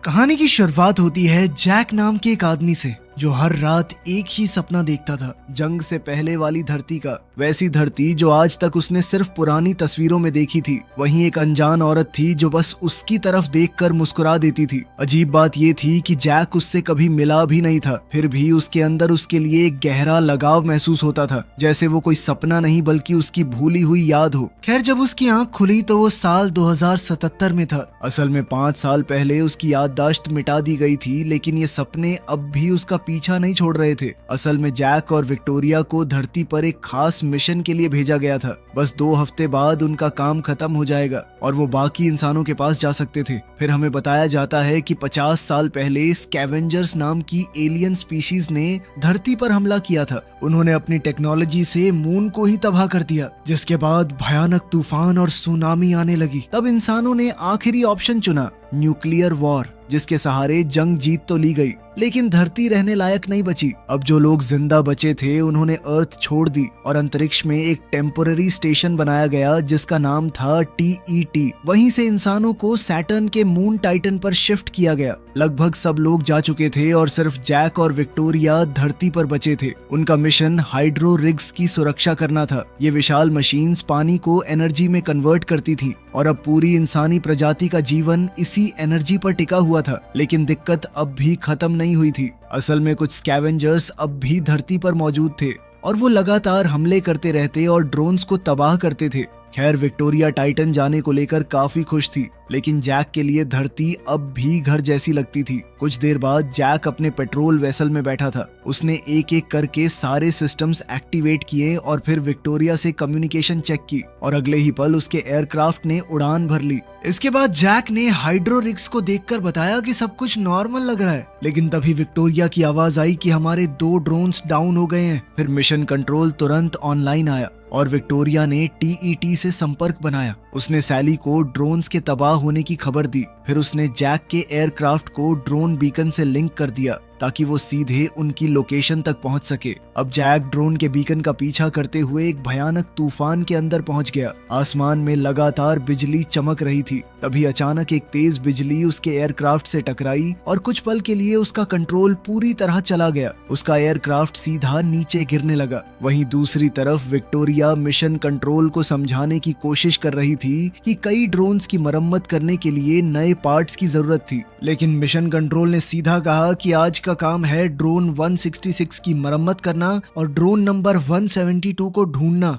कहानी की शुरुआत होती है जैक नाम के एक आदमी से जो हर रात एक ही सपना देखता था, जंग से पहले वाली धरती का। वैसी धरती जो आज तक उसने सिर्फ पुरानी तस्वीरों में देखी थी। वहीं एक अनजान औरत थी जो बस उसकी तरफ देखकर मुस्कुरा देती थी। अजीब बात ये थी कि जैक उससे कभी मिला भी नहीं था, फिर भी उसके अंदर उसके लिए एक गहरा लगाव महसूस होता था, जैसे वो कोई सपना नहीं बल्कि उसकी भूली हुई याद हो। खैर, जब उसकी आंख खुली तो वो साल 2077 में था। असल में 5 साल पहले उसकी याददाश्त मिटा दी गई थी, लेकिन ये सपने अब भी उसका पीछा नहीं छोड़ रहे थे। असल में जैक और विक्टोरिया को धरती पर एक खास मिशन के लिए भेजा गया था। बस 2 हफ्ते बाद उनका काम खत्म हो जाएगा और वो बाकी इंसानों के पास जा सकते थे। फिर हमें बताया जाता है कि 50 साल पहले स्कैवेंजर्स नाम की एलियन स्पीशीज ने धरती पर हमला किया था। उन्होंने अपनी टेक्नोलॉजी से मून को ही तबाह कर दिया, जिसके बाद भयानक तूफान और सुनामी आने लगी। तब इंसानों ने आखिरी ऑप्शन चुना, न्यूक्लियर वॉर, जिसके सहारे जंग जीत तो ली गई, लेकिन धरती रहने लायक नहीं बची। अब जो लोग जिंदा बचे थे उन्होंने अर्थ छोड़ दी और अंतरिक्ष में एक टेम्पोररी स्टेशन बनाया गया जिसका नाम था TET। वहीं से इंसानों को सैटर्न के मून टाइटन पर शिफ्ट किया गया। लगभग सब लोग जा चुके थे और सिर्फ जैक और विक्टोरिया धरती पर बचे थे। उनका मिशन हाइड्रो रिग्स की सुरक्षा करना था। ये विशाल मशीन्स पानी को एनर्जी में कन्वर्ट करती थी और अब पूरी इंसानी प्रजाति का जीवन इसी एनर्जी पर टिका हुआ था। लेकिन दिक्कत अब भी खत्म नहीं हुई थी। असल में कुछ स्कैवेंजर्स अब भी धरती पर मौजूद थे और वो लगातार हमले करते रहते और ड्रोन्स को तबाह करते थे। खैर, विक्टोरिया टाइटन जाने को लेकर काफी खुश थी, लेकिन जैक के लिए धरती अब भी घर जैसी लगती थी। कुछ देर बाद जैक अपने पेट्रोल वेसल में बैठा था। उसने एक एक करके सारे सिस्टम्स एक्टिवेट किए और फिर विक्टोरिया से कम्युनिकेशन चेक की और अगले ही पल उसके एयरक्राफ्ट ने उड़ान भर ली। इसके बाद जैक ने हाइड्रो रिग्स को देखकर बताया कि सब कुछ नॉर्मल लग रहा है, लेकिन तभी विक्टोरिया की आवाज आई कि हमारे 2 ड्रोन्स डाउन हो गए हैं। फिर मिशन कंट्रोल तुरंत ऑनलाइन आया और विक्टोरिया ने TET से संपर्क बनाया। उसने सैली को ड्रोन्स के तबाह होने की खबर दी। फिर उसने जैक के एयरक्राफ्ट को ड्रोन बीकन से लिंक कर दिया ताकि वो सीधे उनकी लोकेशन तक पहुंच सके। अब जैक ड्रोन के बीकन का पीछा करते हुए एक भयानक तूफान के अंदर पहुंच गया। आसमान में लगातार बिजली चमक रही थी। तभी अचानक एक तेज बिजली उसके एयरक्राफ्ट से टकराई और कुछ पल के लिए उसका कंट्रोल पूरी तरह चला गया। उसका एयरक्राफ्ट सीधा नीचे गिरने लगा। वहीं दूसरी तरफ विक्टोरिया मिशन कंट्रोल को समझाने की कोशिश कर रही थी कि कई ड्रोन्स की मरम्मत करने के लिए नए पार्ट्स की जरूरत थी, लेकिन मिशन कंट्रोल ने सीधा कहा कि आज का काम है ड्रोन 166 की मरम्मत करना और ड्रोन नंबर 172 को ढूंढना।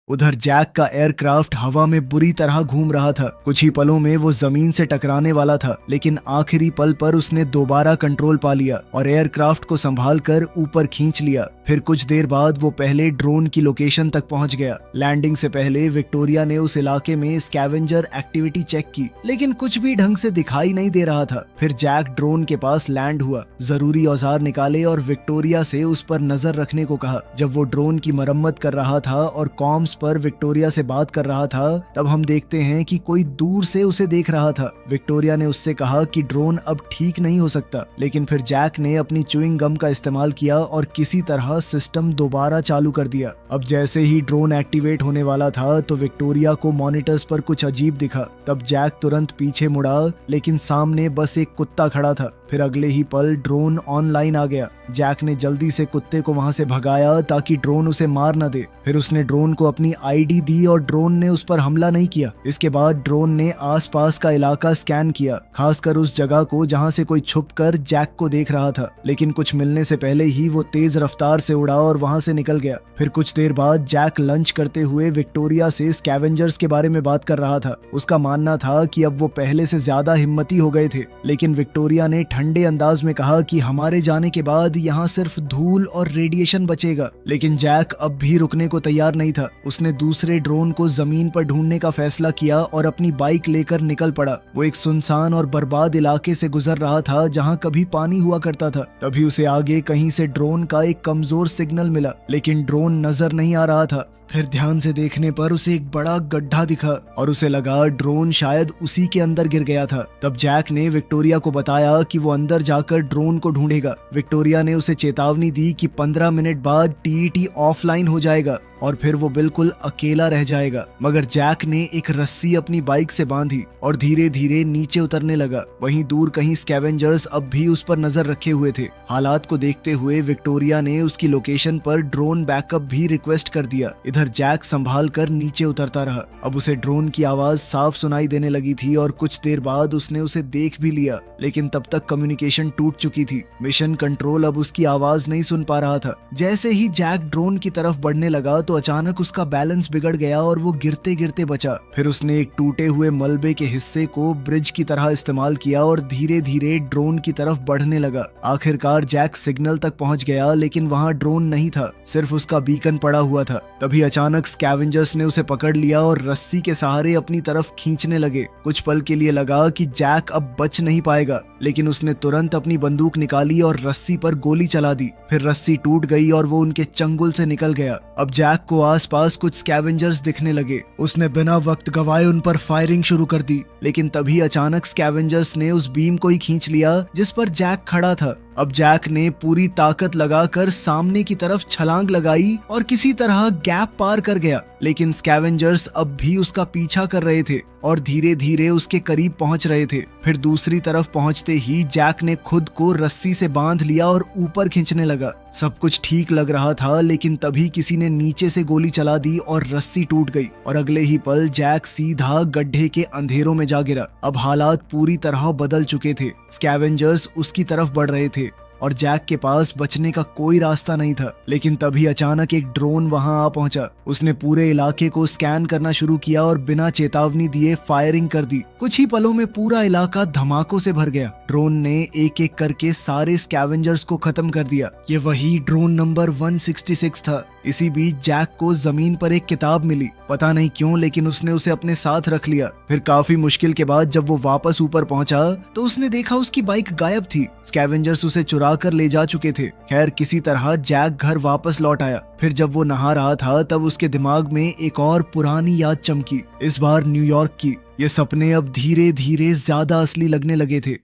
उधर जैक का एयरक्राफ्ट हवा में बुरी तरह घूम रहा था। कुछ ही पलों में वो जमीन से टकराने वाला था, लेकिन आखिरी पल पर उसने दोबारा कंट्रोल पा लिया और एयरक्राफ्ट को संभालकर ऊपर खींच लिया। फिर कुछ देर बाद वो पहले ड्रोन की लोकेशन तक पहुंच गया। लैंडिंग से पहले विक्टोरिया ने उस इलाके में स्कैवेंजर एक्टिविटी चेक की, लेकिन कुछ भी ढंग से दिखाई नहीं दे रहा था। फिर जैक ड्रोन के पास लैंड हुआ, जरूरी औजार निकाले और विक्टोरिया से उस पर नजर रखने को कहा। जब वो ड्रोन की मरम्मत कर रहा था और कॉम्स पर विक्टोरिया से बात कर रहा था, तब हम देखते हैं कि कोई दूर से उसे देख रहा था। विक्टोरिया ने उससे कहा कि ड्रोन अब ठीक नहीं हो सकता, लेकिन फिर जैक ने अपनी च्युइंग गम का इस्तेमाल किया और किसी तरह सिस्टम दोबारा चालू कर दिया। अब जैसे ही ड्रोन एक्टिवेट होने वाला था तो विक्टोरिया को मॉनिटर्स पर कुछ अजीब दिखा। तब जैक तुरंत पीछे मुड़ा, लेकिन सामने बस एक कुत्ता खड़ा था। फिर अगले ही पल ड्रोन ऑनलाइन आ गया। जैक ने जल्दी से कुत्ते को वहां से भगाया ताकि ड्रोन उसे मार न दे। फिर उसने ड्रोन को अपनी ID दी और ड्रोन ने उस पर हमला नहीं किया। इसके बाद ड्रोन ने आसपास का इलाका स्कैन किया, खासकर उस जगह को जहां से कोई छुपकर जैक को देख रहा था, लेकिन कुछ मिलने से पहले ही वो तेज रफ्तार से उड़ा और वहां से निकल गया। फिर कुछ देर बाद जैक लंच करते हुए विक्टोरिया से स्कैवेंजर्स के बारे में बात कर रहा था। उसका मानना था कि अब वो पहले से ज्यादा हिम्मती हो गए थे, लेकिन विक्टोरिया ने ठंडे अंदाज में कहा कि हमारे जाने के बाद यहाँ सिर्फ धूल और रेडिएशन बचेगा। लेकिन जैक अब भी रुकने को तैयार नहीं था। उसने दूसरे ड्रोन को जमीन पर ढूंढने का फैसला किया और अपनी बाइक लेकर निकल पड़ा। वो एक सुनसान और बर्बाद इलाके से गुजर रहा था जहाँ कभी पानी हुआ करता था। तभी उसे आगे कहीं से ड्रोन का एक कमजोर सिग्नल मिला, लेकिन ड्रोन नजर नहीं आ रहा था। फिर ध्यान से देखने पर उसे एक बड़ा गड्ढा दिखा और उसे लगा ड्रोन शायद उसी के अंदर गिर गया था। तब जैक ने विक्टोरिया को बताया कि वो अंदर जाकर ड्रोन को ढूंढेगा। विक्टोरिया ने उसे चेतावनी दी कि 15 मिनट बाद TET ऑफलाइन हो जाएगा और फिर वो बिल्कुल अकेला रह जाएगा। मगर जैक ने एक रस्सी अपनी बाइक से बांधी और धीरे धीरे नीचे उतरने लगा। वहीं दूर कहीं स्कैवेंजर्स अब भी उस पर नजर रखे हुए थे। हालात को देखते हुए विक्टोरिया ने उसकी लोकेशन पर ड्रोन बैकअप भी रिक्वेस्ट कर दिया। इधर जैक संभाल कर नीचे उतरता रहा। अब उसे ड्रोन की आवाज साफ सुनाई देने लगी थी और कुछ देर बाद उसने उसे देख भी लिया, लेकिन तब तक कम्युनिकेशन टूट चुकी थी। मिशन कंट्रोल अब उसकी आवाज नहीं सुन पा रहा था। जैसे ही जैक ड्रोन की तरफ बढ़ने लगा तो अचानक उसका बैलेंस बिगड़ गया और वो गिरते गिरते बचा। फिर उसने एक टूटे हुए मलबे के हिस्से को ब्रिज की तरह इस्तेमाल किया और धीरे धीरे ड्रोन की तरफ बढ़ने लगा। आखिरकार जैक सिग्नल तक पहुंच गया, लेकिन वहां ड्रोन नहीं था, सिर्फ उसका बीकन पड़ा हुआ था। तभी अचानक स्कैवेंजर्स ने उसे पकड़ लिया और रस्सी के सहारे अपनी तरफ खींचने लगे। कुछ पल के लिए लगा कि जैक अब बच नहीं पाएगा, लेकिन उसने तुरंत अपनी बंदूक निकाली और रस्सी पर गोली चला दी। फिर रस्सी टूट गई और वो उनके चंगुल से निकल गया। अब जैक को आसपास कुछ स्कैवेंजर्स दिखने लगे। उसने बिना वक्त गवाए उन पर फायरिंग शुरू कर दी, लेकिन तभी अचानक स्कैवेंजर्स ने उस बीम को ही खींच लिया जिस पर जैक खड़ा था। अब जैक ने पूरी ताकत लगाकर सामने की तरफ छलांग लगाई और किसी तरह गैप पार कर गया, लेकिन स्कैवेंजर्स अब भी उसका पीछा कर रहे थे और धीरे धीरे उसके करीब पहुंच रहे थे। फिर दूसरी तरफ पहुंचते ही जैक ने खुद को रस्सी से बांध लिया और ऊपर खींचने लगा। सब कुछ ठीक लग रहा था, लेकिन तभी किसी ने नीचे से गोली चला दी और रस्सी टूट गई और अगले ही पल जैक सीधा गड्ढे के अंधेरों में जा गिरा। अब हालात पूरी तरह बदल चुके थे। स्कैवेंजर्स उसकी तरफ बढ़ रहे थे और जैक के पास बचने का कोई रास्ता नहीं था। लेकिन तभी अचानक एक ड्रोन वहां आ पहुंचा। उसने पूरे इलाके को स्कैन करना शुरू किया और बिना चेतावनी दिए फायरिंग कर दी। कुछ ही पलों में पूरा इलाका धमाकों से भर गया। ड्रोन ने एक एक करके सारे स्कैवेंजर्स को खत्म कर दिया। ये वही ड्रोन नंबर 166 था। इसी बीच जैक को जमीन पर एक किताब मिली। पता नहीं क्यों, लेकिन उसने उसे अपने साथ रख लिया। फिर काफी मुश्किल के बाद जब वो वापस ऊपर पहुंचा तो उसने देखा उसकी बाइक गायब थी। स्कैवेंजर्स उसे चुरा कर ले जा चुके थे। खैर, किसी तरह जैक घर वापस लौट आया। फिर जब वो नहा रहा था तब उसके दिमाग में एक और पुरानी याद चमकी, इस बार न्यूयॉर्क की। ये सपने अब धीरे धीरे ज्यादा असली लगने लगे थे।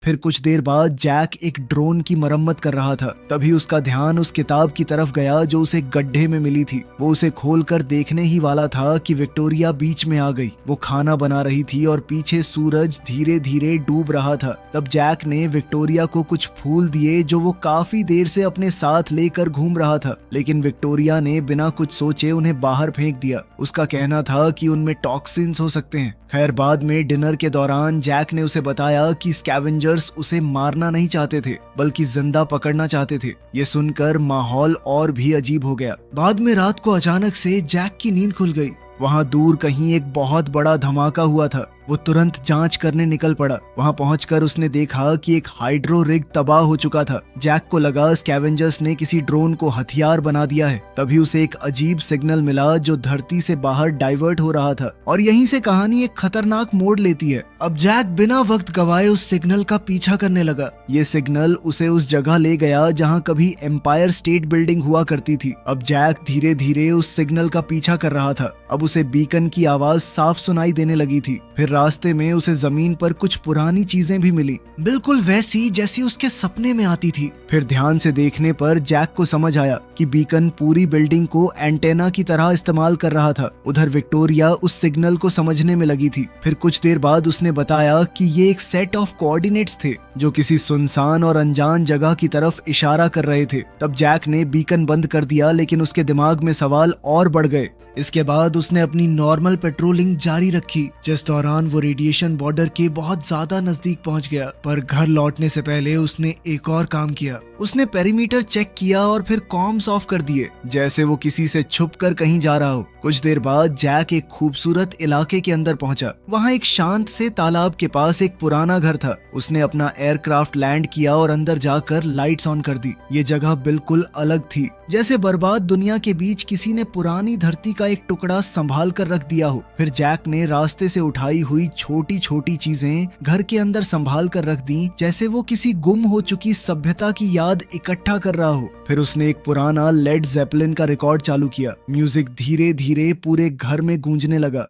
फिर कुछ देर बाद जैक एक ड्रोन की मरम्मत कर रहा था। तभी उसका ध्यान उस किताब की तरफ गया जो उसे गड्ढे में मिली थी। वो उसे खोलकर देखने ही वाला था कि विक्टोरिया बीच में आ गई। वो खाना बना रही थी और पीछे सूरज धीरे धीरे डूब रहा था। तब जैक ने विक्टोरिया को कुछ फूल दिए जो वो काफी देर से अपने साथ लेकर घूम रहा था, लेकिन विक्टोरिया ने बिना कुछ सोचे उन्हें बाहर फेंक दिया। उसका कहना था कि उनमें टॉक्सिन्स हो सकते हैं। खैर, बाद में डिनर के दौरान जैक ने उसे बताया कि स्कैवेंजर्स उसे मारना नहीं चाहते थे, बल्कि जिंदा पकड़ना चाहते थे। ये सुनकर माहौल और भी अजीब हो गया। बाद में रात को अचानक से जैक की नींद खुल गई। वहां दूर कहीं एक बहुत बड़ा धमाका हुआ था। वो तुरंत जांच करने निकल पड़ा। वहां पहुंचकर उसने देखा कि एक हाइड्रो रिग तबाह हो चुका था। जैक को लगा स्कैवेंजर्स ने किसी ड्रोन को हथियार बना दिया है। तभी उसे एक अजीब सिग्नल मिला जो धरती से बाहर डाइवर्ट हो रहा था और यहीं से कहानी एक खतरनाक मोड़ लेती है। अब जैक बिना वक्त गवाए उस सिग्नल का पीछा करने लगा। ये सिग्नल उसे उस जगह ले गया जहाँ कभी एम्पायर स्टेट बिल्डिंग हुआ करती थी। अब जैक धीरे धीरे उस सिग्नल का पीछा कर रहा था। अब उसे बीकन की आवाज साफ सुनाई देने लगी थी। फिर रास्ते में उसे जमीन पर कुछ पुरानी चीजें भी मिली, बिल्कुल वैसी जैसी उसके सपने में आती थी। फिर ध्यान से देखने पर जैक को समझ आया कि बीकन पूरी बिल्डिंग को एंटेना की तरह इस्तेमाल कर रहा था। उधर विक्टोरिया उस सिग्नल को समझने में लगी थी। फिर कुछ देर बाद उसने बताया कि ये एक सेट ऑफ कोऑर्डिनेट्स थे जो किसी सुनसान और अनजान जगह की तरफ इशारा कर रहे थे। तब जैक ने बीकन बंद कर दिया, लेकिन उसके दिमाग में सवाल और बढ़ गए। इसके बाद उसने अपनी नॉर्मल पेट्रोलिंग जारी रखी, जिस दौरान वो रेडिएशन बॉर्डर के बहुत ज्यादा नजदीक पहुंच गया। पर घर लौटने से पहले उसने एक और काम किया। उसने पेरीमीटर चेक किया और फिर कॉम्स ऑफ कर दिए, जैसे वो किसी से छुपकर कहीं जा रहा हो। कुछ देर बाद जैक एक खूबसूरत इलाके के अंदर पहुंचा। वहां एक शांत से तालाब के पास एक पुराना घर था। उसने अपना एयरक्राफ्ट लैंड किया और अंदर जाकर लाइट्स ऑन कर दी। ये जगह बिल्कुल अलग थी, जैसे बर्बाद दुनिया के बीच किसी ने पुरानी धरती का एक टुकड़ा संभाल कर रख दिया हो। फिर जैक ने रास्ते से उठाई हुई छोटी छोटी चीजें घर के अंदर संभाल कर रख दी, जैसे वो किसी गुम हो चुकी सभ्यता की याद इकट्ठा कर रहा हो। फिर उसने एक पुराना लेड जेपलिन का रिकॉर्ड चालू किया। म्यूजिक धीरे धीरे पूरे घर में गूंजने लगा।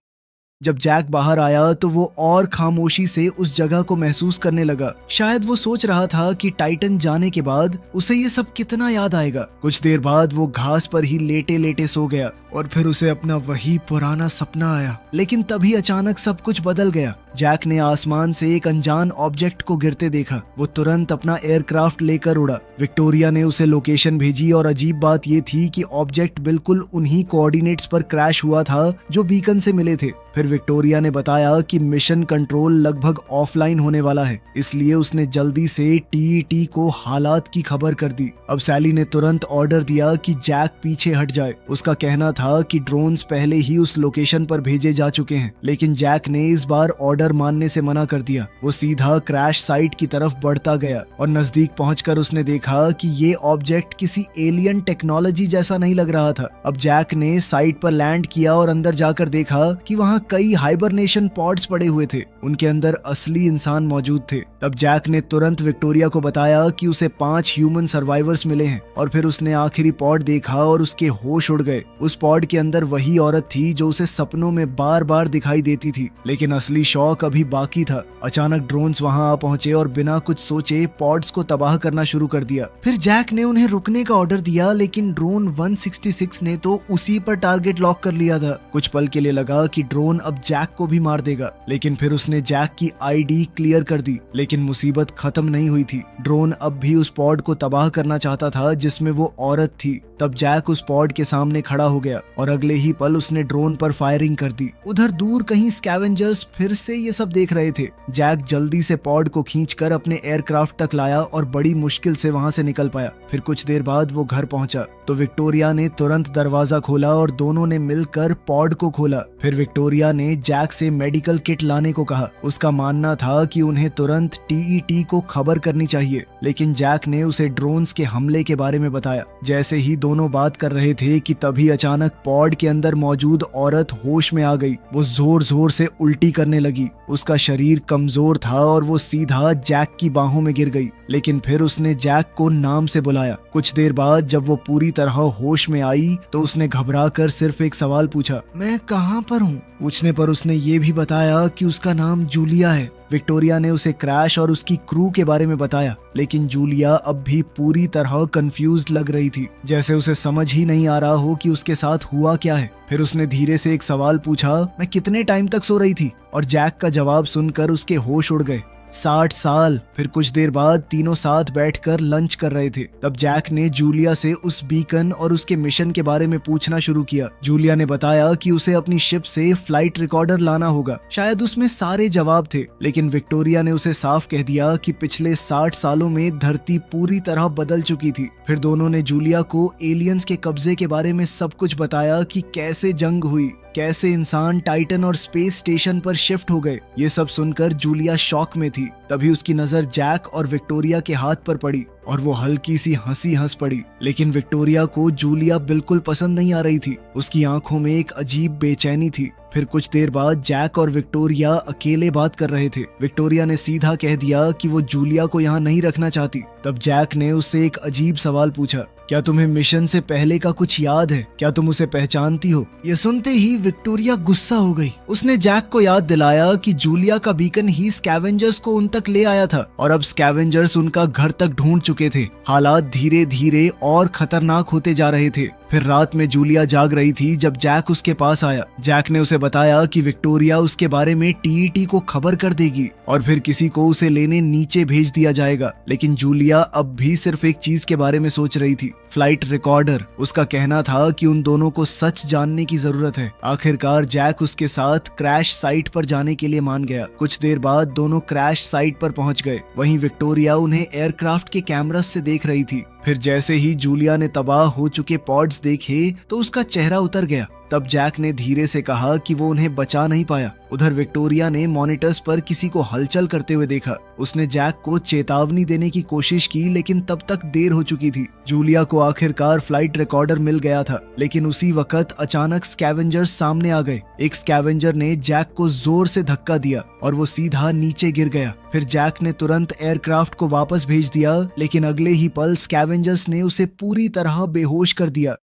जब जैक बाहर आया तो वो और खामोशी से उस जगह को महसूस करने लगा। शायद वो सोच रहा था कि टाइटन जाने के बाद उसे ये सब कितना याद आएगा। कुछ देर बाद वो घास पर ही लेटे लेटे सो गया और फिर उसे अपना वही पुराना सपना आया। लेकिन तभी अचानक सब कुछ बदल गया। जैक ने आसमान से एक अनजान ऑब्जेक्ट को गिरते देखा। वो तुरंत अपना एयरक्राफ्ट लेकर उड़ा। विक्टोरिया ने उसे लोकेशन भेजी और अजीब बात ये थी कि ऑब्जेक्ट बिल्कुल उन्हीं कोऑर्डिनेट्स पर क्रैश हुआ था जो बीकन से मिले थे। फिर विक्टोरिया ने बताया कि मिशन कंट्रोल लगभग ऑफलाइन होने वाला है, इसलिए उसने जल्दी से टीईटी को हालात की खबर कर दी। अब सैली ने तुरंत ऑर्डर दिया कि जैक पीछे हट जाए। उसका कहना था कि ड्रोन्स पहले ही उस लोकेशन पर भेजे जा चुके हैं, लेकिन जैक ने इस बार ऑर्डर मानने से मना कर दिया। वो सीधा क्रैश साइट की तरफ बढ़ता गया और नजदीक पहुंचकर उसने देखा कि ये ऑब्जेक्ट किसी एलियन टेक्नोलॉजी जैसा नहीं लग रहा था। अब जैक ने साइट पर लैंड किया और अंदर जाकर देखा कि वहां कई हाइबरनेशन पॉड्स पड़े हुए थे। उनके अंदर असली इंसान मौजूद थे। तब जैक ने तुरंत विक्टोरिया को बताया कि उसे 5 ह्यूमन सर्वाइवर्स मिले हैं और फिर उसने आखिरी पॉड देखा और उसके होश उड़ गए। उस पॉड के अंदर वही औरत थी जो उसे सपनों में बार बार दिखाई देती थी, लेकिन असली शौक अभी बाकी था। अचानक ड्रोन्स वहां आ पहुंचे और बिना कुछ सोचे पॉड्स को तबाह करना शुरू कर दिया। फिर जैक ने उन्हें रुकने का ऑर्डर दिया, लेकिन ड्रोन 166 ने तो उसी पर टारगेट लॉक कर लिया था। कुछ पल के लिए लगा कि ड्रोन अब जैक को भी मार देगा, लेकिन फिर उसने जैक की आईडी क्लियर कर दी। लेकिन मुसीबत खत्म नहीं हुई थी। ड्रोन अब भी उस पॉड को तबाह करना चाहता था जिसमें वो औरत थी। तब जैक उस पॉड के सामने खड़ा हो गया और अगले ही पल उसने ड्रोन पर फायरिंग कर दी। उधर दूर कहीं स्कैवेंजर्स फिर से ये सब देख रहे थे। जैक जल्दी से पॉड को खींचकर अपने एयरक्राफ्ट तक लाया और बड़ी मुश्किल से वहां से निकल पाया। फिर कुछ देर बाद वो घर पहुंचा तो विक्टोरिया ने तुरंत दरवाजा खोला और दोनों ने मिलकर पॉड को खोला। फिर विक्टोरिया ने जैक से मेडिकल किट लाने को कहा। उसका मानना था कि उन्हें तुरंत टीईटी को खबर करनी चाहिए, लेकिन जैक ने उसे ड्रोन्स के हमले के बारे में बताया। जैसे ही दोनों बात कर रहे थे कि तभी अचानक पॉड के अंदर मौजूद औरत होश में आ गई। वो जोर जोर से उल्टी करने लगी। उसका शरीर कमजोर था और वो सीधा जैक की बाहों में गिर गई। लेकिन फिर उसने जैक को नाम से बुलाया। कुछ देर बाद जब वो पूरी तरह होश में आई तो उसने घबराकर सिर्फ एक सवाल पूछा, मैं कहाँ पर हूँ? पूछने पर उसने ये भी बताया कि उसका नाम जूलिया है। विक्टोरिया ने उसे क्रैश और उसकी क्रू के बारे में बताया, लेकिन जूलिया अब भी पूरी तरह कंफ्यूज्ड लग रही थी, जैसे उसे समझ ही नहीं आ रहा हो कि उसके साथ हुआ क्या है। फिर उसने धीरे से एक सवाल पूछा, मैं कितने टाइम तक सो रही थी? और जैक का जवाब सुनकर उसके होश उड़ गए। 60 साल। फिर कुछ देर बाद तीनों साथ बैठकर लंच कर रहे थे। तब जैक ने जूलिया से उस बीकन और उसके मिशन के बारे में पूछना शुरू किया। जूलिया ने बताया कि उसे अपनी शिप से फ्लाइट रिकॉर्डर लाना होगा। शायद उसमें सारे जवाब थे, लेकिन विक्टोरिया ने उसे साफ कह दिया कि पिछले 60 सालों में धरती पूरी तरह बदल चुकी थी। फिर दोनों ने जूलिया को एलियंस के कब्जे के बारे में सब कुछ बताया कि कैसे जंग हुई, कैसे इंसान टाइटन और स्पेस स्टेशन पर शिफ्ट हो गए। ये सब सुनकर जूलिया शॉक में थी। तभी उसकी नजर जैक और विक्टोरिया के हाथ पर पड़ी और वो हल्की सी हंसी हंस पड़ी। लेकिन विक्टोरिया को जूलिया बिल्कुल पसंद नहीं आ रही थी। उसकी आंखों में एक अजीब बेचैनी थी। फिर कुछ देर बाद जैक और विक्टोरिया अकेले बात कर रहे थे। विक्टोरिया ने सीधा कह दिया कि वो जूलिया को यहाँ नहीं रखना चाहती। तब जैक ने उससे एक अजीब सवाल पूछा, क्या तुम्हें मिशन से पहले का कुछ याद है? क्या तुम उसे पहचानती हो? ये सुनते ही विक्टोरिया गुस्सा हो गई। उसने जैक को याद दिलाया कि जूलिया का बीकन ही स्कैवेंजर्स को उन तक ले आया था और अब स्कैवेंजर्स उनका घर तक ढूंढ चुके थे। हालात धीरे धीरे और खतरनाक होते जा रहे थे। फिर रात में जूलिया जाग रही थी जब जैक उसके पास आया। जैक ने उसे बताया कि विक्टोरिया उसके बारे में टीईटी को खबर कर देगी और फिर किसी को उसे लेने नीचे भेज दिया जाएगा। लेकिन जूलिया अब भी सिर्फ एक चीज के बारे में सोच रही थी, फ्लाइट रिकॉर्डर। उसका कहना था कि उन दोनों को सच जानने की जरूरत है। आखिरकार जैक उसके साथ क्रैश साइट पर जाने के लिए मान गया। कुछ देर बाद दोनों क्रैश साइट पर पहुंच गए। वहीं विक्टोरिया उन्हें एयरक्राफ्ट के कैमरा से देख रही थी। फिर जैसे ही जूलिया ने तबाह हो चुके पॉड्स देखे तो उसका चेहरा उतर गया। तब जैक ने धीरे से कहा कि वो उन्हें बचा नहीं पाया। उधर विक्टोरिया ने मॉनिटर्स पर किसी को हलचल करते हुए देखा। उसने जैक को चेतावनी देने की कोशिश की, लेकिन तब तक देर हो चुकी थी। जूलिया को आखिरकार फ्लाइट रिकॉर्डर मिल गया था, लेकिन उसी वक्त अचानक स्कैवेंजर्स सामने आ गए। एक स्कैवेंजर ने जैक को जोर से धक्का दिया और वो सीधा नीचे गिर गया। फिर जैक ने तुरंत एयरक्राफ्ट को वापस भेज दिया, लेकिन अगले ही पल स्कैवेंजर्स ने उसे पूरी तरह बेहोश कर दिया।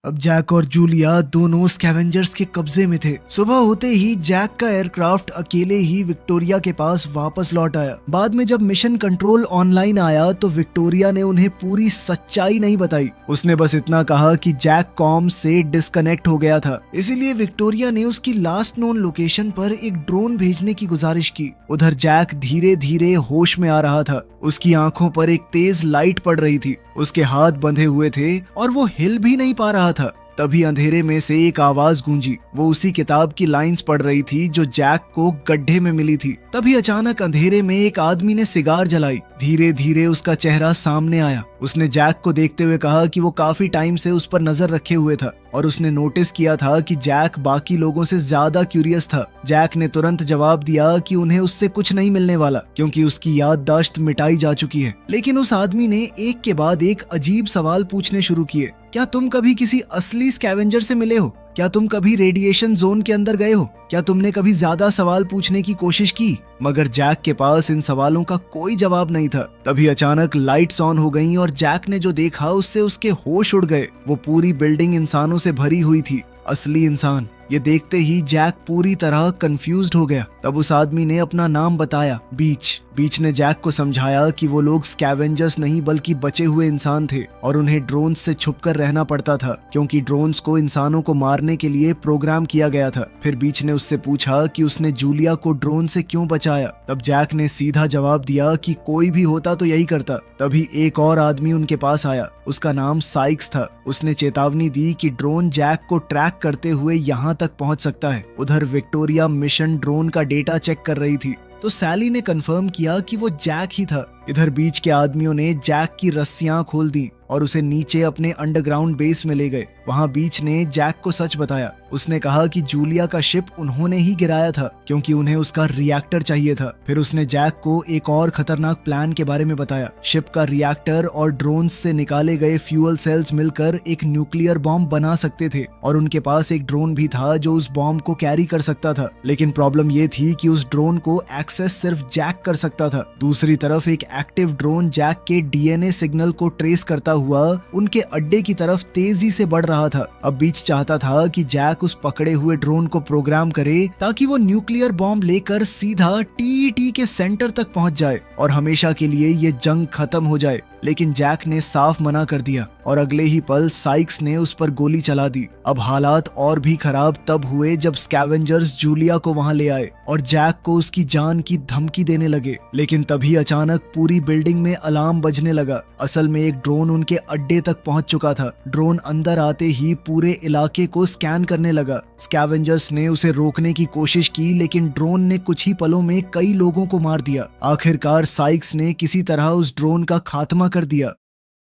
अब जैक और जूलिया दोनों स्कैवेंजर्स के कब्जे में थे। सुबह होते ही जैक का एयरक्राफ्ट अकेले ही विक्टोरिया के पास वापस लौट आया। बाद में जब मिशन कंट्रोल ऑनलाइन आया तो विक्टोरिया ने उन्हें पूरी सच्चाई नहीं बताई। उसने बस इतना कहा कि जैक कॉम से डिस्कनेक्ट हो गया था, इसीलिए विक्टोरिया ने उसकी लास्ट नोन लोकेशन पर एक ड्रोन भेजने की गुजारिश की। उधर जैक धीरे धीरे होश में आ रहा था। उसकी आंखों पर एक तेज लाइट पड़ रही थी, उसके हाथ बंधे हुए थे और वो हिल भी नहीं पा रहा था। तभी अंधेरे में से एक आवाज गूंजी। वो उसी किताब की लाइंस पढ़ रही थी जो जैक को गड्ढे में मिली थी। तभी अचानक अंधेरे में एक आदमी ने सिगार जलाई। धीरे धीरे उसका चेहरा सामने आया। उसने जैक को देखते हुए कहा कि वो काफी टाइम से उस पर नजर रखे हुए था और उसने नोटिस किया था कि जैक बाकी लोगों से ज्यादा क्यूरियस था। जैक ने तुरंत जवाब दिया कि उन्हें उससे कुछ नहीं मिलने वाला क्योंकि उसकी याददाश्त मिटाई जा चुकी है। लेकिन उस आदमी ने एक के बाद एक अजीब सवाल पूछने शुरू किए। क्या तुम कभी किसी असली स्कैवेंजर से मिले हो? क्या तुम कभी रेडिएशन जोन के अंदर गए हो? क्या तुमने कभी ज्यादा सवाल पूछने की कोशिश की? मगर जैक के पास इन सवालों का कोई जवाब नहीं था। तभी अचानक लाइट्स ऑन हो गईं और जैक ने जो देखा उससे उसके होश उड़ गए। वो पूरी बिल्डिंग इंसानों से भरी हुई थी, असली इंसान। ये देखते ही जैक पूरी तरह कंफ्यूज्ड हो गया। तब उस आदमी ने अपना नाम बताया, बीच। बीच ने जैक को समझाया कि वो लोग स्कैवेंजर्स नहीं बल्कि बचे हुए इंसान थे और उन्हें ड्रोन्स से छुपकर रहना पड़ता था क्योंकि ड्रोन्स को इंसानों को मारने के लिए प्रोग्राम किया गया था। फिर बीच ने उससे पूछा कि उसने जूलिया को ड्रोन से क्यों बचाया। तब जैक ने सीधा जवाब दिया कि कोई भी होता तो यही करता। तभी एक और आदमी उनके पास आया। उसका नाम साइक्स था। उसने चेतावनी दी कि ड्रोन जैक को ट्रैक करते हुए यहाँ तक पहुँच सकता है। उधर विक्टोरिया मिशन ड्रोन का डेटा चेक कर रही थी तो सैली ने कंफर्म किया कि वो जैक ही था। इधर बीच के आदमियों ने जैक की रस्सियां खोल दी और उसे नीचे अपने अंडरग्राउंड बेस में ले गए। वहां बीच ने जैक को सच बताया। उसने कहा कि जूलिया का शिप उन्होंने ही गिराया था क्योंकि उन्हें उसका रिएक्टर चाहिए था। फिर उसने जैक को एक और खतरनाक प्लान के बारे में बताया। शिप का रिएक्टर और ड्रोन से निकाले गए फ्यूल सेल्स मिलकर एक न्यूक्लियर बॉम्ब बना सकते थे और उनके पास एक ड्रोन भी था जो उस बॉम्ब को कैरी कर सकता था। लेकिन प्रॉब्लम ये थी कि उस ड्रोन को एक्सेस सिर्फ जैक कर सकता था। दूसरी तरफ एक एक्टिव ड्रोन जैक के डीएनए सिग्नल को ट्रेस करता हुआ उनके अड्डे की तरफ तेजी से बढ़ रहा था। अब बीच चाहता था कि जैक उस पकड़े हुए ड्रोन को प्रोग्राम करे ताकि वो न्यूक्लियर बॉम्ब लेकर सीधा टीईटी के सेंटर तक पहुंच जाए और हमेशा के लिए ये जंग खत्म हो जाए। लेकिन जैक ने साफ मना कर दिया और अगले ही पल साइक्स ने उस पर गोली चला दी। अब हालात और भी खराब तब हुए जब स्कैवेंजर्स जूलिया को वहां ले आए और जैक को उसकी जान की धमकी देने लगे। लेकिन तभी अचानक पूरी बिल्डिंग में अलार्म बजने लगा। असल में एक ड्रोन उनके अड्डे तक पहुंच चुका था। ड्रोन अंदर आते ही पूरे इलाके को स्कैन करने लगा। स्कैवेंजर्स ने उसे रोकने की कोशिश की लेकिन ड्रोन ने कुछ ही पलों में कई लोगों को मार दिया। आखिरकार साइक्स ने किसी तरह उस ड्रोन का खात्मा कर दिया।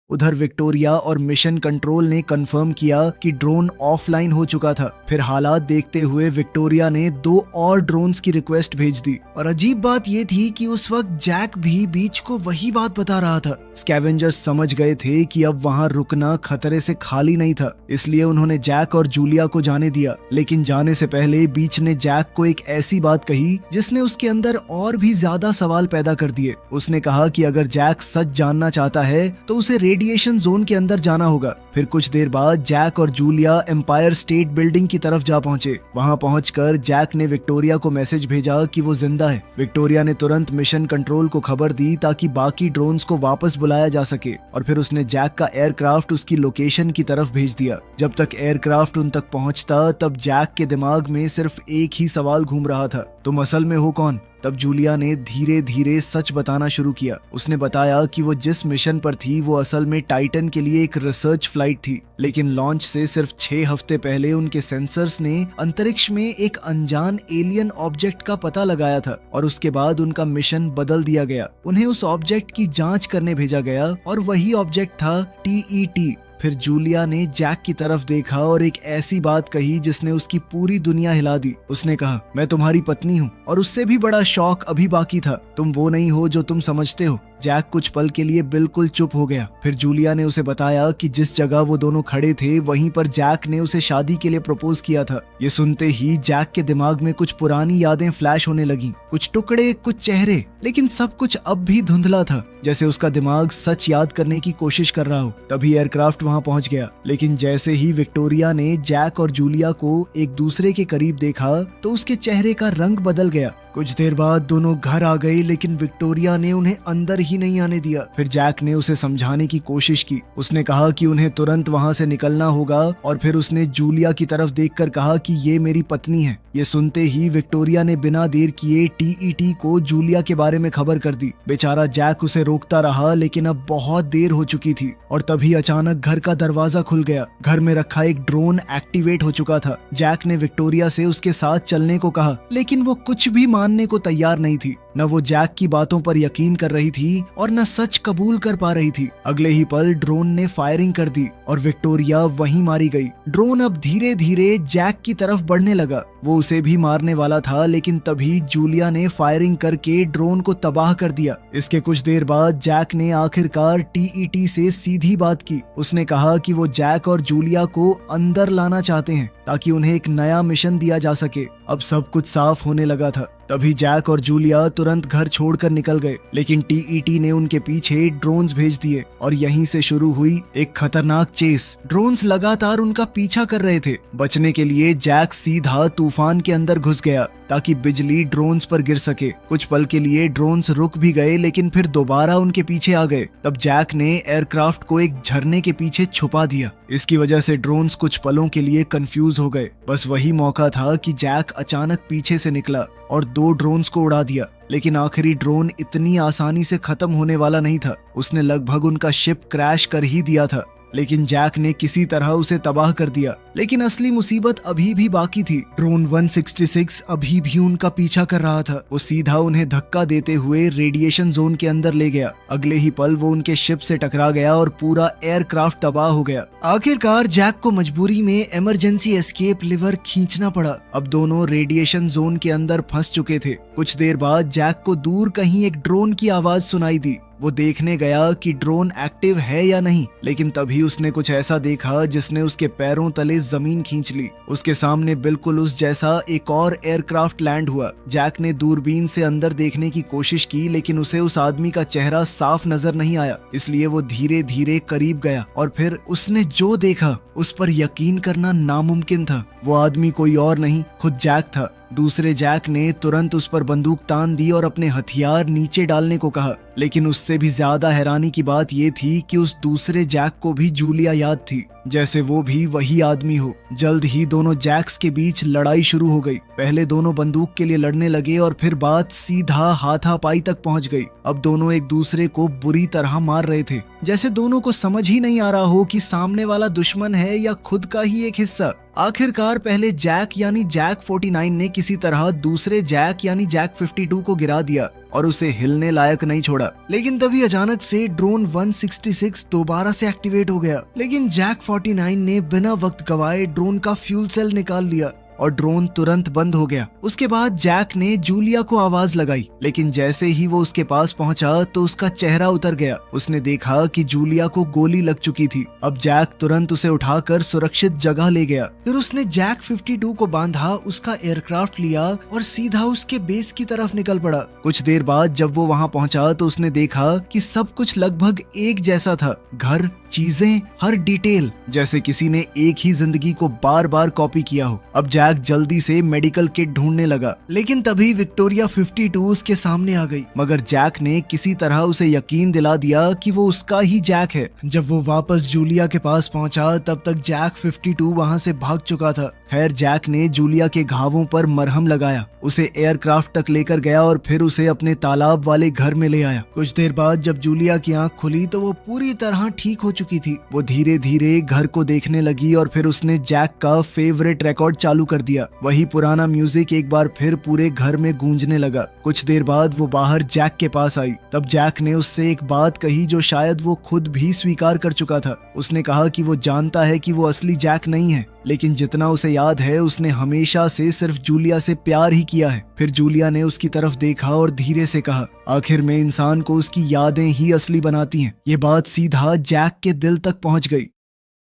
उधर विक्टोरिया और मिशन कंट्रोल ने कंफर्म किया कि ड्रोन ऑफलाइन हो चुका था। फिर हालात देखते हुए विक्टोरिया ने 2 और ड्रोन्स की रिक्वेस्ट भेज दी और अजीब बात यह थी कि उस वक्त जैक भी बीच को वही बात बता रहा था। स्कैवेंजर्स समझ गए थे कि अब वहां रुकना खतरे से खाली नहीं था, इसलिए उन्होंने जैक और जूलिया को जाने दिया। लेकिन जाने से पहले बीच ने जैक को एक ऐसी बात कही जिसने उसके अंदर और भी ज्यादा सवाल पैदा कर दिए। उसने कहा कि अगर जैक सच जानना चाहता है तो उसे रेडिएशन जोन के अंदर जाना होगा। फिर कुछ देर बाद जैक और जूलिया एम्पायर स्टेट बिल्डिंग की तरफ जा पहुंचे। वहां पहुंचकर जैक ने विक्टोरिया को मैसेज भेजा कि वो जिंदा है। विक्टोरिया ने तुरंत मिशन कंट्रोल को खबर दी ताकि बाकी ड्रोन्स को वापस बुलाया जा सके और फिर उसने जैक का एयरक्राफ्ट उसकी लोकेशन की तरफ भेज दिया। जब तक एयरक्राफ्ट उन तक पहुंचता तब जैक के दिमाग में सिर्फ एक ही सवाल घूम रहा था, तुम असल में हो कौन? तब जूलिया ने धीरे धीरे सच बताना शुरू किया। उसने बताया कि वो जिस मिशन पर थी वो असल में टाइटन के लिए एक रिसर्च फ्लाइट थी, लेकिन लॉन्च से सिर्फ 6 हफ्ते पहले उनके सेंसर्स ने अंतरिक्ष में एक अनजान एलियन ऑब्जेक्ट का पता लगाया था और उसके बाद उनका मिशन बदल दिया गया। उन्हें उस ऑब्जेक्ट की जांच करने भेजा गया और वही ऑब्जेक्ट था टीईटी। फिर जूलिया ने जैक की तरफ देखा और एक ऐसी बात कही जिसने उसकी पूरी दुनिया हिला दी। उसने कहा, मैं तुम्हारी पत्नी हूँ और उससे भी बड़ा शौक अभी बाकी था। तुम वो नहीं हो जो तुम समझते हो। जैक कुछ पल के लिए बिल्कुल चुप हो गया। फिर जूलिया ने उसे बताया कि जिस जगह वो दोनों खड़े थे वहीं पर जैक ने उसे शादी के लिए प्रपोज किया था। ये सुनते ही जैक के दिमाग में कुछ पुरानी यादें फ्लैश होने लगी, कुछ टुकड़े, कुछ चेहरे, लेकिन सब कुछ अब भी धुंधला था, जैसे उसका दिमाग सच याद करने की कोशिश कर रहा हो। तभी एयरक्राफ्ट वहां पहुंच गया, लेकिन जैसे ही विक्टोरिया ने जैक और जूलिया को एक दूसरे के करीब देखा तो उसके चेहरे का रंग बदल गया। कुछ देर बाद दोनों घर आ गए, लेकिन विक्टोरिया ने उन्हें अंदर ही नहीं आने दिया। फिर जैक ने उसे समझाने की कोशिश की। उसने कहा कि उन्हें तुरंत वहां से निकलना होगा और फिर उसने जूलिया की तरफ देखकर कहा कि ये मेरी पत्नी है। ये सुनते ही विक्टोरिया ने बिना देर किए टीईटी को जूलिया के बारे में खबर कर दी। बेचारा जैक उसे रोकता रहा, लेकिन अब बहुत देर हो चुकी थी और तभी अचानक घर का दरवाजा खुल गया। घर में रखा एक ड्रोन एक्टिवेट हो चुका था। जैक ने विक्टोरिया से उसके साथ चलने को कहा, लेकिन वो कुछ भी मानने को तैयार नहीं थी। न वो जैक की बातों पर यकीन कर रही थी और न सच कबूल कर पा रही थी। अगले ही पल ड्रोन ने फायरिंग कर दी और विक्टोरिया वहीं मारी गई। ड्रोन अब धीरे धीरे जैक की तरफ बढ़ने लगा। वो उसे भी मारने वाला था, लेकिन तभी जूलिया ने फायरिंग करके ड्रोन को तबाह कर दिया। इसके कुछ देर बाद जैक ने आखिरकार टीईटी से सीधी बात की। उसने कहा कि वो जैक और जूलिया को अंदर लाना चाहते हैं ताकि उन्हें एक नया मिशन दिया जा सके। अब सब कुछ साफ होने लगा था। तभी जैक और जूलिया तुरंत घर छोड़कर निकल गए, लेकिन टीईटी ने उनके पीछे ड्रोन्स भेज दिए और यहीं से शुरू हुई एक खतरनाक चेस। ड्रोन्स लगातार उनका पीछा कर रहे थे। बचने के लिए जैक सीधा तूफान के अंदर घुस गया ताकि बिजली ड्रोन्स पर गिर सके। कुछ पल के लिए ड्रोन्स रुक भी गए, लेकिन फिर दोबारा उनके पीछे आ गए। तब जैक ने एयरक्राफ्ट को एक झरने के पीछे छुपा दिया। इसकी वजह से ड्रोन्स कुछ पलों के लिए कंफ्यूज हो गए। बस वही मौका था कि जैक अचानक पीछे से निकला और 2 ड्रोन्स को उड़ा दिया। लेकिन आखिरी ड्रोन इतनी आसानी से खत्म होने वाला नहीं था। उसने लगभग उनका शिप क्रैश कर ही दिया था, लेकिन जैक ने किसी तरह उसे तबाह कर दिया। लेकिन असली मुसीबत अभी भी बाकी थी। ड्रोन 166 अभी भी उनका पीछा कर रहा था। वो सीधा उन्हें धक्का देते हुए रेडिएशन जोन के अंदर ले गया। अगले ही पल वो उनके शिप से टकरा गया और पूरा एयरक्राफ्ट तबाह हो गया। आखिरकार जैक को मजबूरी में इमरजेंसी एस्केप लीवर खींचना पड़ा। अब दोनों रेडिएशन जोन के अंदर फंस चुके थे। कुछ देर बाद जैक को दूर कहीं एक ड्रोन की आवाज सुनाई दी। वो देखने गया कि ड्रोन एक्टिव है या नहीं, लेकिन तभी उसने कुछ ऐसा देखा जिसने उसके पैरों तले जमीन खींच ली। उसके सामने बिल्कुल उस जैसा एक और एयरक्राफ्ट लैंड हुआ। जैक ने दूरबीन से अंदर देखने की कोशिश की, लेकिन उसे उस आदमी का चेहरा साफ नजर नहीं आया। इसलिए वो धीरे धीरे करीब गया और फिर उसने जो देखा उस पर यकीन करना नामुमकिन था। वो आदमी कोई और नहीं, खुद जैक था। दूसरे जैक ने तुरंत उस पर बंदूक तान दी और अपने हथियार नीचे डालने को कहा। लेकिन उससे भी ज्यादा हैरानी की बात यह थी कि उस दूसरे जैक को भी जूलिया याद थी, जैसे वो भी वही आदमी हो। जल्द ही दोनों जैक्स के बीच लड़ाई शुरू हो गई। पहले दोनों बंदूक के लिए लड़ने लगे और फिर बात सीधा हाथापाई तक पहुंच गई। अब दोनों एक दूसरे को बुरी तरह मार रहे थे, जैसे दोनों को समझ ही नहीं आ रहा हो कि सामने वाला दुश्मन है या खुद का ही एक हिस्सा। आखिरकार पहले जैक यानी जैक 49 ने किसी तरह दूसरे जैक यानी जैक 52 को गिरा दिया और उसे हिलने लायक नहीं छोड़ा। लेकिन तभी अचानक से ड्रोन 166 दोबारा से एक्टिवेट हो गया। लेकिन जैक 49 ने बिना वक्त गवाए ड्रोन का फ्यूल सेल निकाल लिया और ड्रोन तुरंत बंद हो गया। उसके बाद जैक ने जूलिया को आवाज लगाई, लेकिन जैसे ही वो उसके पास पहुंचा तो उसका चेहरा उतर गया। उसने देखा कि जूलिया को गोली लग चुकी थी। अब जैक तुरंत उसे उठाकर सुरक्षित जगह ले गया। फिर उसने जैक 52 को बांधा, उसका एयरक्राफ्ट लिया और सीधा उसके बेस की तरफ निकल पड़ा। कुछ देर बाद जब वो वहां पहुंचा तो उसने देखा कि सब कुछ लगभग एक जैसा था। घर, चीजें, हर डिटेल, जैसे किसी ने एक ही जिंदगी को बार बार कॉपी किया हो। अब जैक जल्दी से मेडिकल किट ढूंढने लगा, लेकिन तभी विक्टोरिया 52 उसके सामने आ गई। मगर जैक ने किसी तरह उसे यकीन दिला दिया कि वो उसका ही जैक है। जब वो वापस जूलिया के पास पहुंचा तब तक जैक 52 वहां से भाग चुका था। खैर, जैक ने जूलिया के घावों पर मरहम लगाया, उसे एयरक्राफ्ट तक लेकर गया और फिर उसे अपने तालाब वाले घर में ले आया। कुछ देर बाद जब जूलिया की आंख खुली तो वो पूरी तरह ठीक हो चुकी थी। वो धीरे धीरे घर को देखने लगी और फिर उसने जैक का फेवरेट रिकॉर्ड चालू कर दिया। वही पुराना म्यूजिक एक बार फिर पूरे घर में गूंजने लगा। कुछ देर बाद वो बाहर जैक के पास आई। तब जैक ने उससे एक बात कही जो शायद वो खुद भी स्वीकार कर चुका था। उसने कहा कि वो जानता है कि वो असली जैक नहीं है, लेकिन जितना उसे याद है उसने हमेशा से सिर्फ जूलिया से प्यार ही किया है। फिर जूलिया ने उसकी तरफ देखा और धीरे से कहा, आखिर में इंसान को उसकी यादें ही असली बनाती हैं। ये बात सीधा जैक के दिल तक पहुंच गई।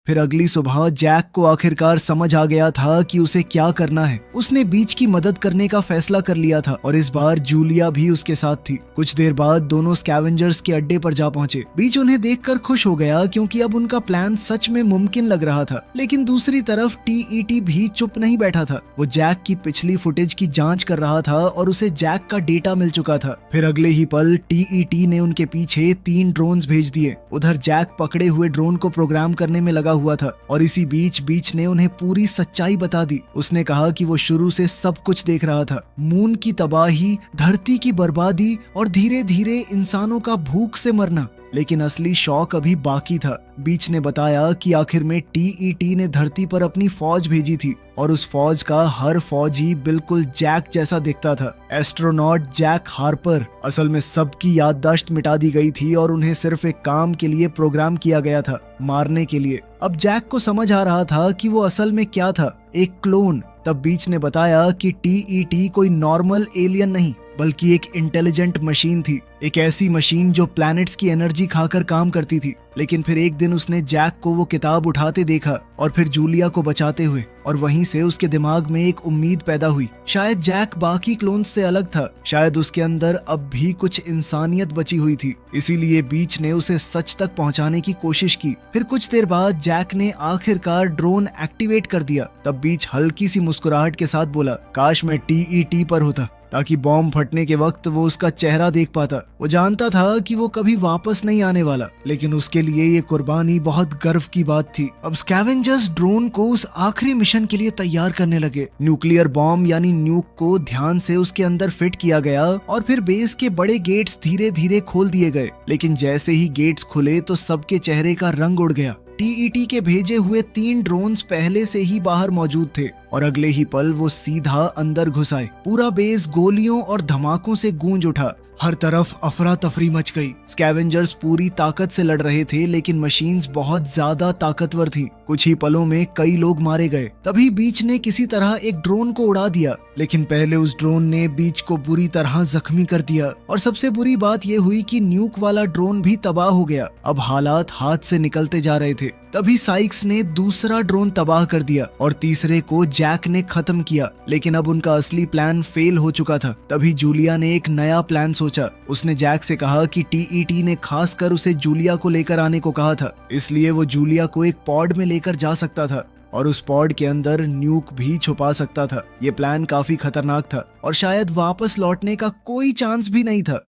फिर अगली सुबह जैक को आखिरकार समझ आ गया था कि उसे क्या करना है। उसने बीच की मदद करने का फैसला कर लिया था और इस बार जूलिया भी उसके साथ थी। कुछ देर बाद दोनों स्कैवेंजर्स के अड्डे पर जा पहुंचे। बीच उन्हें देखकर खुश हो गया क्योंकि अब उनका प्लान सच में मुमकिन लग रहा था। लेकिन दूसरी तरफ टीईटी भी चुप नहीं बैठा था। वो जैक की पिछली फुटेज की जांच कर रहा था और उसे जैक का डेटा मिल चुका था। फिर अगले ही पल टीईटी ने उनके पीछे 3 ड्रोन्स भेज दिए। उधर जैक पकड़े हुए ड्रोन को प्रोग्राम करने में लगा हुआ था और इसी बीच ने उन्हें पूरी सच्चाई बता दी। उसने कहा कि वो शुरू से सब कुछ देख रहा था, मून की तबाही, धरती की बर्बादी और धीरे धीरे इंसानों का भूख से मरना। लेकिन असली शौक अभी बाकी था। बीच ने बताया कि आखिर में टीईटी ने धरती पर अपनी फौज भेजी थी और उस फौज का हर फौजी बिल्कुल जैक जैसा दिखता था। Astronaut Jack Harper. असल में सबकी याददाश्त मिटा दी गई थी और उन्हें सिर्फ एक काम के लिए प्रोग्राम किया गया था, मारने के लिए। अब जैक को समझ आ रहा था कि वो असल में क्या था, एक क्लोन। तब बीच ने बताया कि टीईटी कोई नॉर्मल एलियन नहीं बल्कि एक इंटेलिजेंट मशीन थी, एक ऐसी मशीन जो प्लैनेट्स की एनर्जी खाकर काम करती थी। लेकिन फिर एक दिन उसने जैक को वो किताब उठाते देखा और फिर जूलिया को बचाते हुए, और वहीं से उसके दिमाग में एक उम्मीद पैदा हुई। शायद जैक बाकी क्लोन्स से अलग था, शायद उसके अंदर अब भी कुछ इंसानियत बची हुई थी। इसीलिए बीच ने उसे सच तक पहुंचाने की कोशिश की। फिर कुछ देर बाद जैक ने आखिरकार ड्रोन एक्टिवेट कर दिया। तब बीच हल्की सी मुस्कुराहट के साथ बोला, काश मैं टीईटी पर होता ताकि बॉम्ब फटने के वक्त वो उसका चेहरा देख पाता। वो जानता था कि वो कभी वापस नहीं आने वाला, लेकिन उसके लिए ये कुर्बानी बहुत गर्व की बात थी। अब स्कैवेंजर्स ड्रोन को उस आखिरी मिशन के लिए तैयार करने लगे। न्यूक्लियर बॉम्ब यानी न्यूक को ध्यान से उसके अंदर फिट किया गया और फिर बेस के बड़े गेट्स धीरे धीरे खोल दिए गए। लेकिन जैसे ही गेट्स खुले तो सबके चेहरे का रंग उड़ गया। टीईटी के भेजे हुए 3 ड्रोन्स पहले से ही बाहर मौजूद थे और अगले ही पल वो सीधा अंदर घुस आए। पूरा बेस गोलियों और धमाकों से गूंज उठा। हर तरफ अफरा तफरी मच गई। स्कैवेंजर्स पूरी ताकत से लड़ रहे थे, लेकिन मशीन्स बहुत ज्यादा ताकतवर थी। कुछ ही पलों में कई लोग मारे गए। तभी बीच ने किसी तरह एक ड्रोन को उड़ा दिया, लेकिन पहले उस ड्रोन ने बीच को बुरी तरह जख्मी कर दिया। और सबसे बुरी बात यह हुई कि न्यूक वाला ड्रोन भी तबाह हो गया। अब हालात हाथ से निकलते जा रहे थे। तभी साइक्स ने दूसरा ड्रोन तबाह कर दिया और तीसरे को जैक ने खत्म किया। लेकिन अब उनका असली प्लान फेल हो चुका था। तभी जूलिया ने एक नया प्लान सोचा। उसने जैक से कहा कि टीईटी ने खासकर उसे जूलिया को लेकर आने को कहा था, इसलिए वो जूलिया को एक पॉड में लेकर जा सकता था और उस पॉड के अंदर न्यूक भी छुपा सकता था। ये प्लान काफी खतरनाक था और शायद वापस लौटने का कोई चांस भी नहीं था।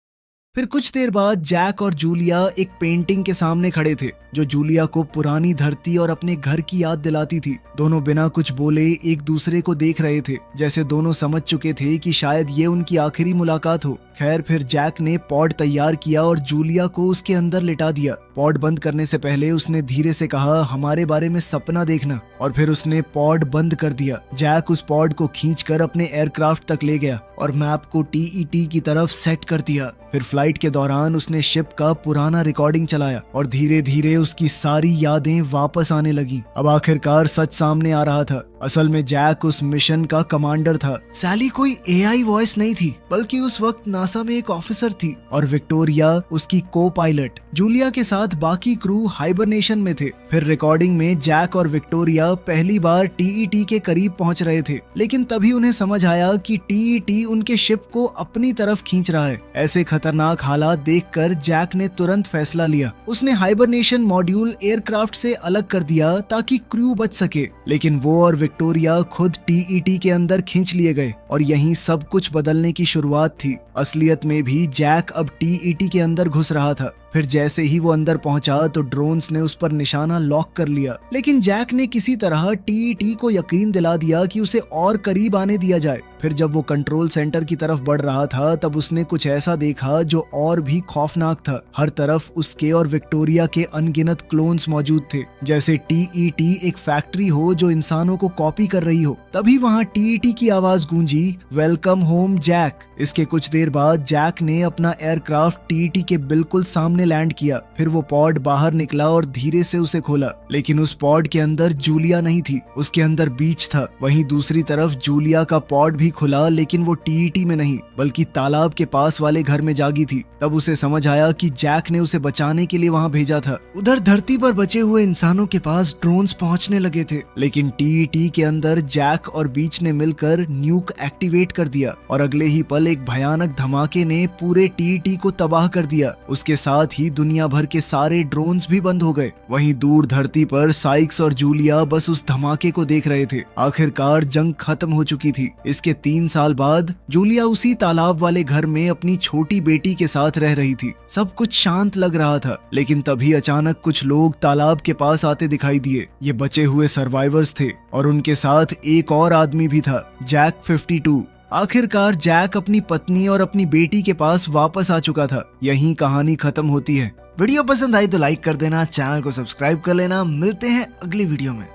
फिर कुछ देर बाद जैक और जूलिया एक पेंटिंग के सामने खड़े थे जो जूलिया को पुरानी धरती और अपने घर की याद दिलाती थी। दोनों बिना कुछ बोले एक दूसरे को देख रहे थे, जैसे दोनों समझ चुके थे कि शायद ये उनकी आखिरी मुलाकात हो। खैर, फिर जैक ने पॉड तैयार किया और जूलिया को उसके अंदर लिटा दिया। पॉड बंद करने से पहले उसने धीरे से कहा, हमारे बारे में सपना देखना, और फिर उसने पॉड बंद कर दिया। जैक उस पॉड को खींचकर अपने एयरक्राफ्ट तक ले गया और मैप को टीईटी की तरफ सेट कर दिया। फिर फ्लाइट के दौरान उसने शिप का पुराना रिकॉर्डिंग चलाया और धीरे धीरे उसकी सारी यादें वापस आने लगी। अब आखिरकार सच सामने आ रहा था। असल में जैक उस मिशन का कमांडर था। सैली कोई एआई वॉइस नहीं थी, बल्कि उस वक्त नासा में एक ऑफिसर थी और विक्टोरिया उसकी को पायलट। जूलिया के साथ बाकी क्रू हाइबरनेशन में थे। फिर रिकॉर्डिंग में जैक और विक्टोरिया पहली बार टीईटी के करीब पहुंच रहे थे, लेकिन तभी उन्हें समझ आया कि टीईटी उनके शिप को अपनी तरफ खींच रहा है। ऐसे खतरनाक हालात देखकर जैक ने तुरंत फैसला लिया। उसने हाइबरनेशन मॉड्यूल एयरक्राफ्ट से अलग कर दिया ताकि क्रू बच सके, लेकिन वो और विक्टोरिया खुद टीईटी के अंदर खींच लिए गए और यहीं सब कुछ बदलने की शुरुआत थी। असलियत में भी जैक अब टीईटी के अंदर घुस रहा था। फिर जैसे ही वो अंदर पहुंचा तो ड्रोन्स ने उस पर निशाना लॉक कर लिया, लेकिन जैक ने किसी तरह टीईटी को यकीन दिला दिया कि उसे और करीब आने दिया जाए। फिर जब वो कंट्रोल सेंटर की तरफ बढ़ रहा था तब उसने कुछ ऐसा देखा जो और भी खौफनाक था। हर तरफ उसके और विक्टोरिया के अनगिनत क्लोन्स मौजूद थे, जैसे टीईटी एक फैक्ट्री हो जो इंसानों को कॉपी कर रही हो। तभी वहाँ टीईटी की आवाज गूंजी, वेलकम होम जैक। इसके कुछ देर बाद जैक ने अपना एयरक्राफ्ट टीईटी के बिल्कुल सामने लैंड किया। फिर वो पॉड बाहर निकला और धीरे से उसे खोला, लेकिन उस पॉड के अंदर जूलिया नहीं थी, उसके अंदर बीच था। वहीं दूसरी तरफ जूलिया का पॉड भी खुला, लेकिन वो टीईटी में नहीं बल्कि तालाब के पास वाले घर में जागी थी। तब उसे समझ आया कि जैक ने उसे बचाने के लिए वहां भेजा था। उधर धरती पर बचे हुए इंसानों के पास ड्रोन्स पहुंचने लगे थे, लेकिन टीईटी के अंदर जैक और बीच ने मिलकर न्यूक एक्टिवेट कर दिया और अगले ही पल एक भयानक धमाके ने पूरे टीईटी को तबाह कर दिया। उसके साथ ही दुनिया भर के सारे ड्रोन्स भी बंद हो गए। वहीं दूर धरती पर साइक्स और जूलिया बस उस धमाके को देख रहे थे। आखिरकार जंग खत्म हो चुकी थी। इसके 3 साल बाद जूलिया उसी तालाब वाले घर में अपनी छोटी बेटी के साथ रह रही थी। सब कुछ शांत लग रहा था, लेकिन तभी अचानक कुछ लोग तालाब के पास आते दिखाई दिए। ये बचे हुए सर्वाइवर्स थे और उनके साथ एक और आदमी भी था, जैक 52। आखिरकार जैक अपनी पत्नी और अपनी बेटी के पास वापस आ चुका था। यहीं कहानी खत्म होती है। वीडियो पसंद आई तो लाइक कर देना, चैनल को सब्सक्राइब कर लेना। मिलते हैं अगली वीडियो में।